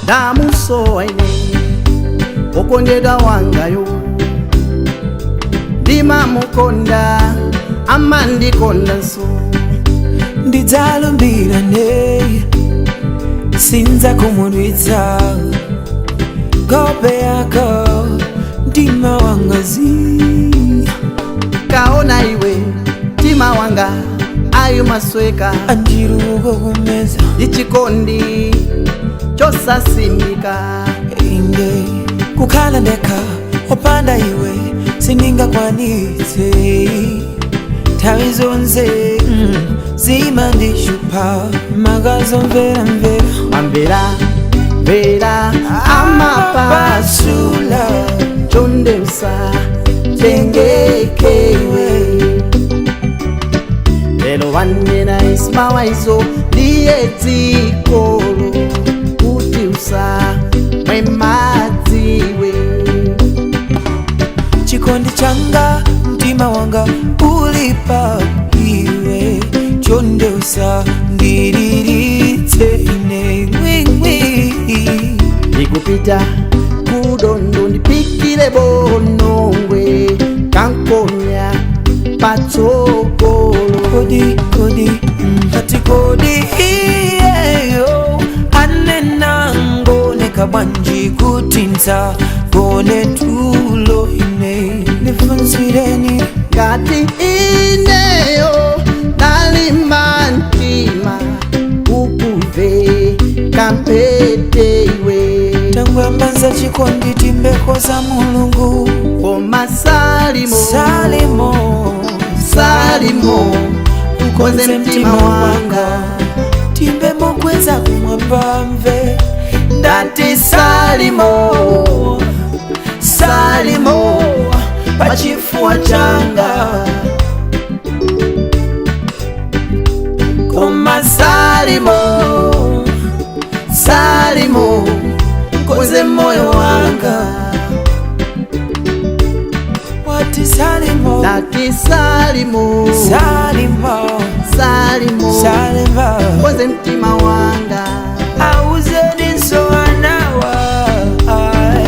Damusoine okondeda wangayo Dima mukonda amandikonda so Ndizalumbirane sinza kumudwiza Gobe yako Dima wangazi Kaona iwe Dima wanga ayu masweka Anjirugo kumeza Ichikondi chosa simika Inge kukala ndeka opanda iwe sininga kwanite Tawizonze zimandishupa magazo mvera Vera amapasula chonde usa tengekewe Lelo wanena ismawa izo lieti kolo Uti usa mwematiwe Chikondi changa mtima wanga ulipa iwe Chonde usa ndiririte ine ngwingwi Nikupita kudondo nipikile bonongwe Kankonya patokolo Kodi hati kodi iyeyo Anena ngone kabanji kutinza Gone tulo ine Nifansireni Gati ineyo Nalimantima Ukuve Kampete iwe Tangwa mbanza chikondi timbeko za mulungu Koma salimo Ukoze mtima wanga Timbe mokweza kumwamba mve Ndati salimo Pachifua changa Koma salimo Ukoze moyo wanga Wati salimo Ndati salimo Ukoze mtima wanga Auzeni so anawa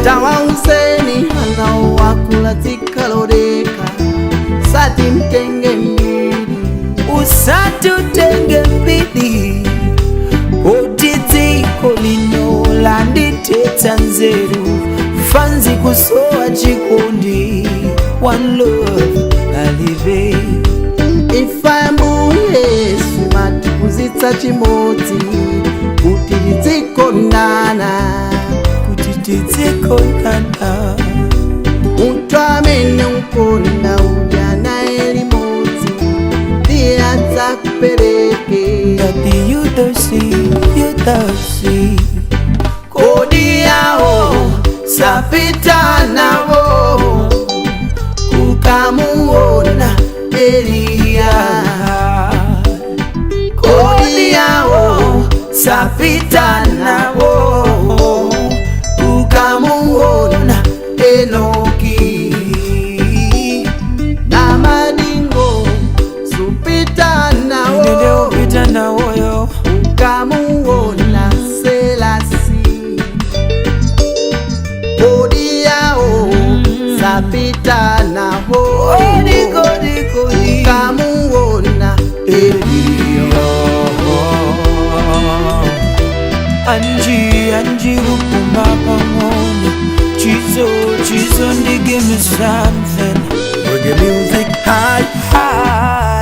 Tawa useni anao wakula tikaloreka Sati mtenge mbili Usatu tenge mbili Otiti kolino landite tanzeru Fanzi kusoa chikundi One love alive Ifambu Yesu matukuzitsa chimoti Kutitiko nana Utwamene ukonda ujana elimoti Diata kupereke Gati you don't see Kodi yao sapita nao Ukamuona Elia Kodi yao sapita nao Ukamuona Enoki Na madingo supita nao Ukamuona Selasi Kodi yao sapita nao Ukamuona Elia Anji rukumapa mona Chizo give me something Reggae music high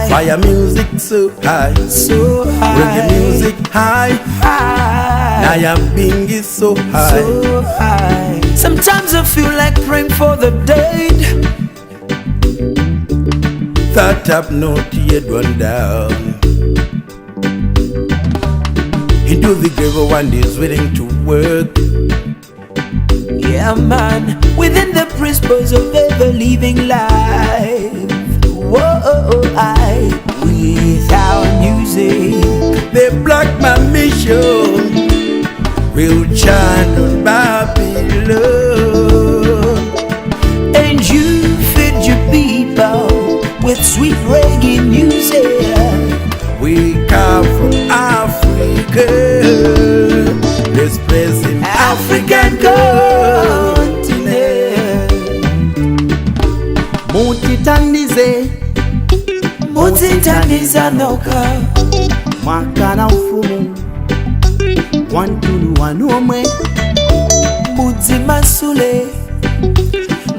Fire music so high Reggae music high Naya Bingi so high Sometimes I feel like praying for the dead That have not yet run down Into the grave one is willing to work Yeah man, within the principles of ever living life Whoa, without music They block my mission will chant on Babylon. And you feed your people with sweet reggae music. We come from Africa, let's praise Him, African continent. Mutitandize, mutitandiza noka mwaka na ufumu wantulu wanomwe.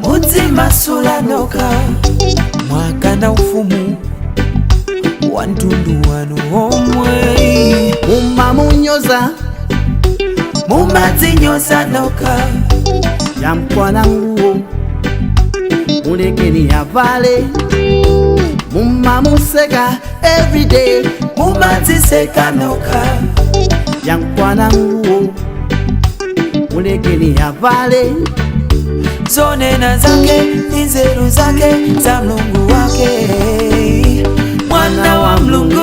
Mudzimasula noka mwaka na ufumu wantundu wanu omwe. Mumamunyoza, mumadzinyoza noka yamkwana nguo mulekeni yavale. Mumamuseka everyday, mumadziseka noka yamkwana nguo mulekeni yavale. zonena zake inzeru zake za Mlungu wake, mwana wa Mlungu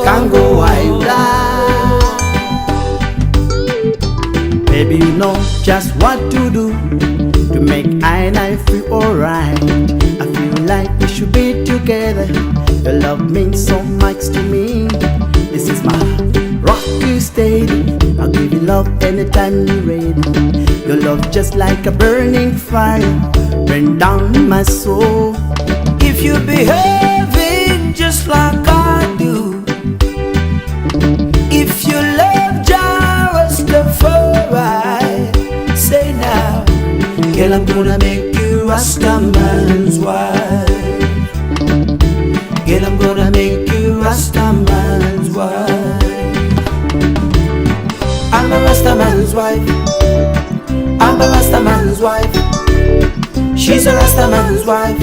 Kango waida. Baby, you know just what to do to make I and I feel alright. I feel like we should be together. Your love means so much to me. This is my rock you steady. I'll give you love anytime you're ready. Your love just like a burning fire, burn down my soul. If you behaving just like I do, if you love Jah Rastafari, say now, girl, I'm gonna make you Rastaman's wife. Girl, I'm gonna make you Rastaman's wife. I'm a Rastaman's wife. I'm a Rastaman's wife. She's a Rastaman's wife.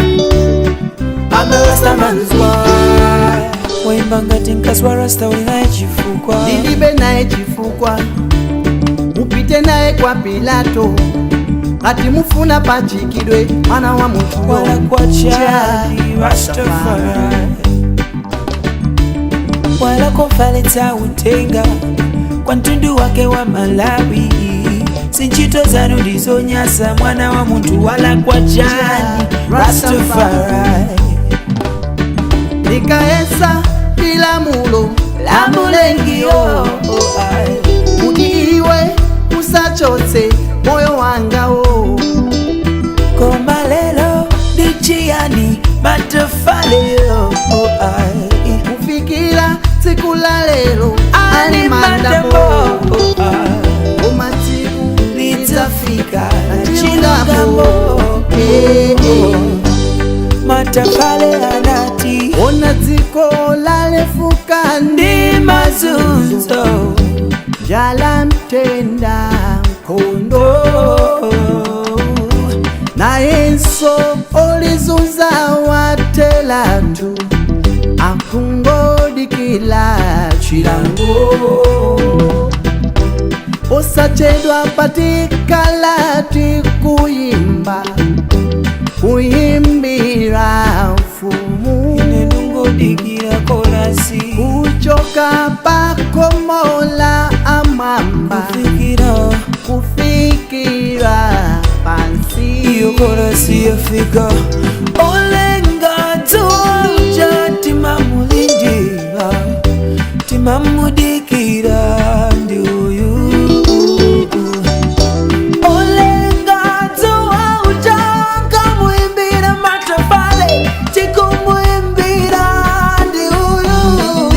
I'm a Rastaman's wife. Waimbanga tinkaswa Rasta ulinaichifukwa, Nilibe naye chifukwa, mupite naye kwa Pilato, ati mufuna pachikidwe mwana wa mutu wala kwa chali Rastafari, wala kofaleta utenga kwa ntundu wake wa Malawi. Sinchito zanu ndizonyasa mwana wa muntu wala kwa chali Rastafari. Nikaesa bila mulo La mulengio mudiwe usachotse moyo wanga o. koma lelo dichiani matafaleo Kufikira siku la lelo ani mandambo umatibu litafika chilungambo. matafale anati Ona ziko lalefuka ndi mazunzo jala mtenda mkondo na Yesu olizunza watelatu akungodikila chilango osachedwa patikala tikuyimba kuyimbira mfumu nenungodikira korasi kuchoka pakomola amamba kufikira pansi iyo korasi yafika olenga tuja timamulindira timamudikira ndi uyu olenga tuja kamuimbira matafale tikumuimbira ndi uyu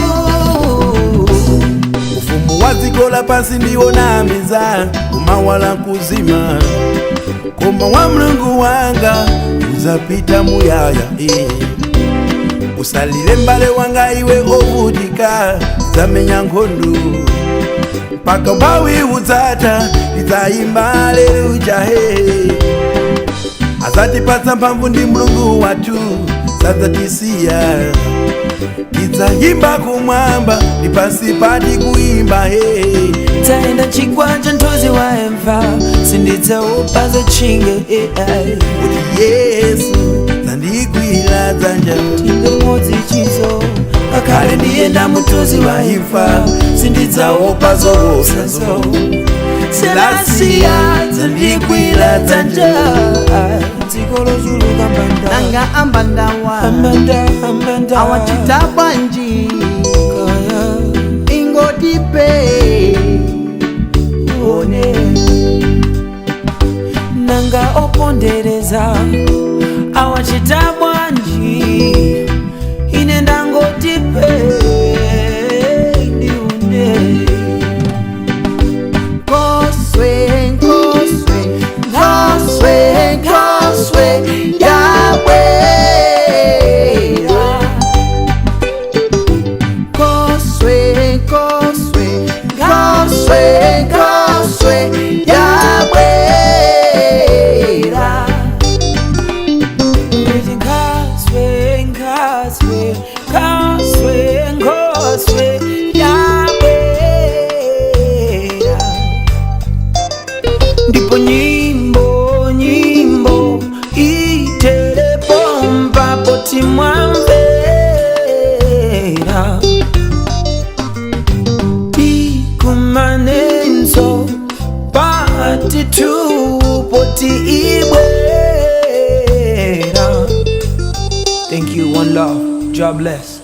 ufumu wazikola pasi ndiwo namiza kumawala kuzima koma wa Mlungu wanga uzapita muyaya usalile mbale wanga iwe ovutika zamenya nkhondu mpaka mbawi uzata izayimba haleluya azatipatsa mphamvu ndi Mlungu wathu sadzatisiya izayimba kumwamba ndi pansi pati kuimba taenda chikwanja ntozi waemva sinditsaupa zachinge kuti Yesu zandigwira dzanja tinge modzi chizo kakale ndiyenda mutozi wa imfa sindidzaopa zowosazo selasiya dzandigwira dzanja dziko lochuluka mbanda nanga ambandawa awachita bwanji ingotipe one nanga opondereza awachita bwanji ine ndangotipe ndiune Koswe, Koswe, Koswe, Koswe, Yahweh. Koswe, Koswe, Koswe, Koswe, Yahweh. Ndipo nyimbo itelepompa poti mwamvera tikumanenso pati tu poti ibwera. Thank you, one love, God bless.